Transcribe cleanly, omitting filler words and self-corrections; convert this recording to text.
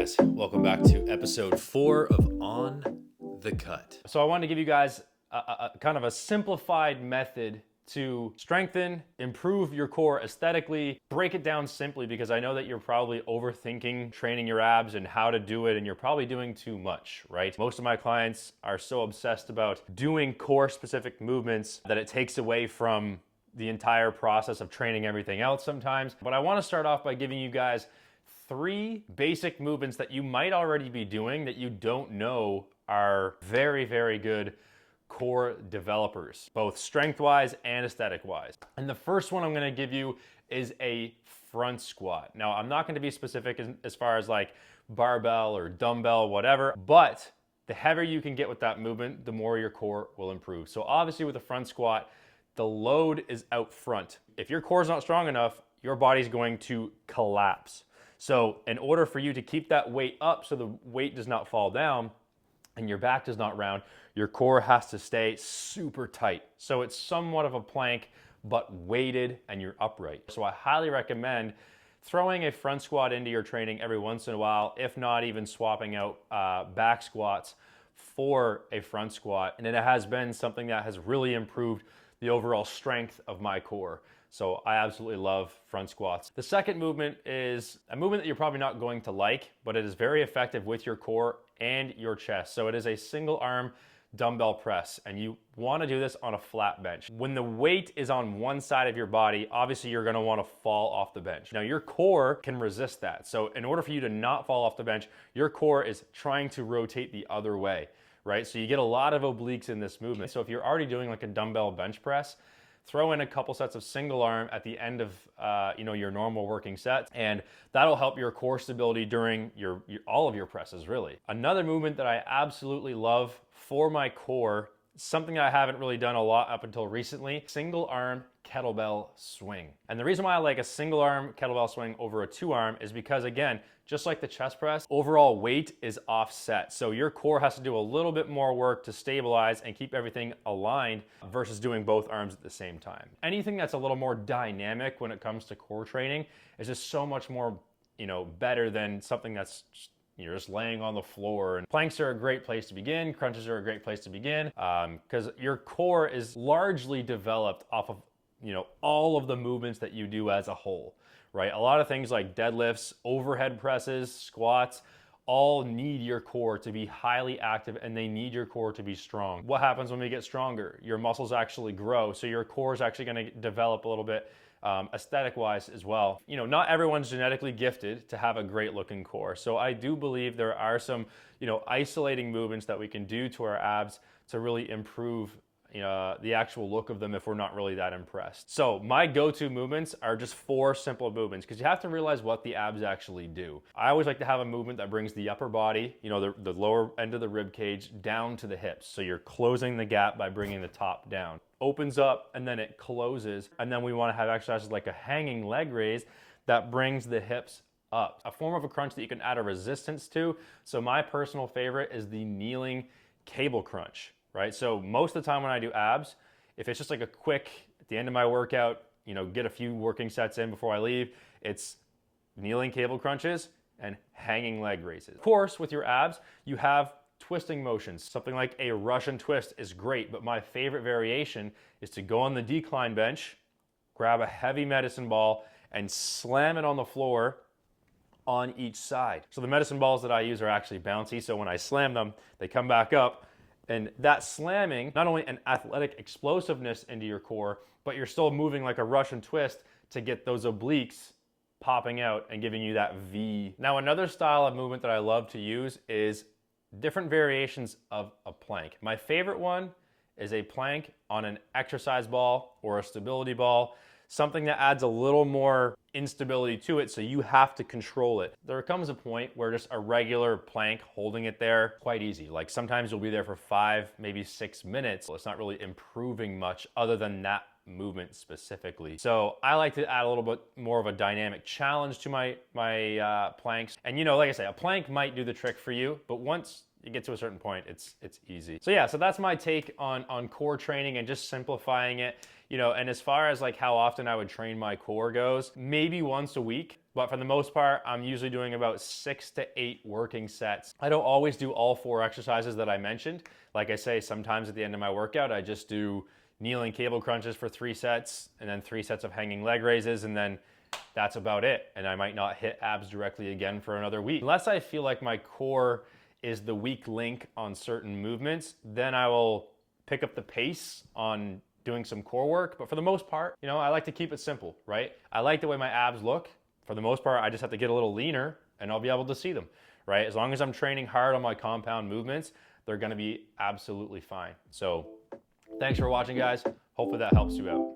guys, welcome back to episode 4 of On the Cut. So I wanted to give you guys a kind of a simplified method to strengthen, improve your core aesthetically, break it down simply because I know that you're probably overthinking training your abs and how to do it, and you're probably doing too much, right? Most of my clients are so obsessed about doing core specific movements that it takes away from the entire process of training everything else sometimes. But I want to start off by giving you guys 3 basic movements that you might already be doing that you don't know are very, very good core developers, both strength-wise and aesthetic-wise. And the first one I'm gonna give you is a front squat. Now, I'm not gonna be specific as far as like barbell or dumbbell, whatever, but the heavier you can get with that movement, the more your core will improve. So obviously with a front squat, the load is out front. If your core is not strong enough, your body's going to collapse. So in order for you to keep that weight up so the weight does not fall down and your back does not round, your core has to stay super tight. So it's somewhat of a plank, but weighted and you're upright. So I highly recommend throwing a front squat into your training every once in a while, if not even swapping out back squats for a front squat. And it has been something that has really improved the overall strength of my core. So I absolutely love front squats. The second movement is a movement that you're probably not going to like, but it is very effective with your core and your chest. So it is a single arm dumbbell press, and you want to do this on a flat bench. When the weight is on one side of your body, obviously you're going to want to fall off the bench. Now your core can resist that. So in order for you to not fall off the bench, your core is trying to rotate the other way, right? So you get a lot of obliques in this movement. So if you're already doing like a dumbbell bench press, throw in a couple sets of single arm at the end of your normal working sets, and that'll help your core stability during all of your presses, really. Another movement that I absolutely love for my core, something I haven't really done a lot up until recently, single arm kettlebell swing. And the reason why I like a single arm kettlebell swing over a 2-arm is because, again, just like the chest press, overall weight is offset. So your core has to do a little bit more work to stabilize and keep everything aligned versus doing both arms at the same time. Anything that's a little more dynamic when it comes to core training is just so much more, better than something that's you're just laying on the floor. And planks are a great place to begin. Crunches are a great place to begin because your core is largely developed off of all of the movements that you do as a whole, right? A lot of things like deadlifts, overhead presses, squats, all need your core to be highly active, and they need your core to be strong. What happens when we get stronger? Your muscles actually grow, so your core is actually going to develop a little bit aesthetic-wise as well. Not everyone's genetically gifted to have a great looking core, so I do believe there are some isolating movements that we can do to our abs to really improve the actual look of them if we're not really that impressed. So my go-to movements are just 4 simple movements because you have to realize what the abs actually do. I always like to have a movement that brings the upper body, the lower end of the rib cage down to the hips. So you're closing the gap by bringing the top down. Opens up and then it closes. And then we want to have exercises like a hanging leg raise that brings the hips up. A form of a crunch that you can add a resistance to. So my personal favorite is the kneeling cable crunch. Right? So most of the time when I do abs, if it's just like a quick, at the end of my workout, get a few working sets in before I leave, it's kneeling cable crunches and hanging leg raises. Of course, with your abs, you have twisting motions. Something like a Russian twist is great, but my favorite variation is to go on the decline bench, grab a heavy medicine ball, and slam it on the floor on each side. So the medicine balls that I use are actually bouncy, so when I slam them, they come back up. And that slamming, not only an athletic explosiveness into your core, but you're still moving like a Russian twist to get those obliques popping out and giving you that V. Now, another style of movement that I love to use is different variations of a plank. My favorite one is a plank on an exercise ball or a stability ball, something that adds a little more instability to it, so you have to control it. There comes a point where just a regular plank holding it there, quite easy. Like sometimes you'll be there for 5, maybe 6 minutes. It's not really improving much other than that movement specifically. So I like to add a little bit more of a dynamic challenge to my planks. And like I say, a plank might do the trick for you, but once you get to a certain point, it's easy. So yeah, so that's my take on core training and just simplifying it. You know, and as far as like how often I would train my core goes, maybe once a week. But for the most part, I'm usually doing about 6 to 8 working sets. I don't always do all 4 exercises that I mentioned. Like I say, sometimes at the end of my workout, I just do kneeling cable crunches for 3 sets and then 3 sets of hanging leg raises, and then that's about it. And I might not hit abs directly again for another week. Unless I feel like my core is the weak link on certain movements, then I will pick up the pace on doing some core work. But for the most part, you know, I like to keep it simple, right? I like the way my abs look. For the most part, I just have to get a little leaner and I'll be able to see them, right? As long as I'm training hard on my compound movements, they're gonna be absolutely fine. So thanks for watching, guys. Hopefully that helps you out.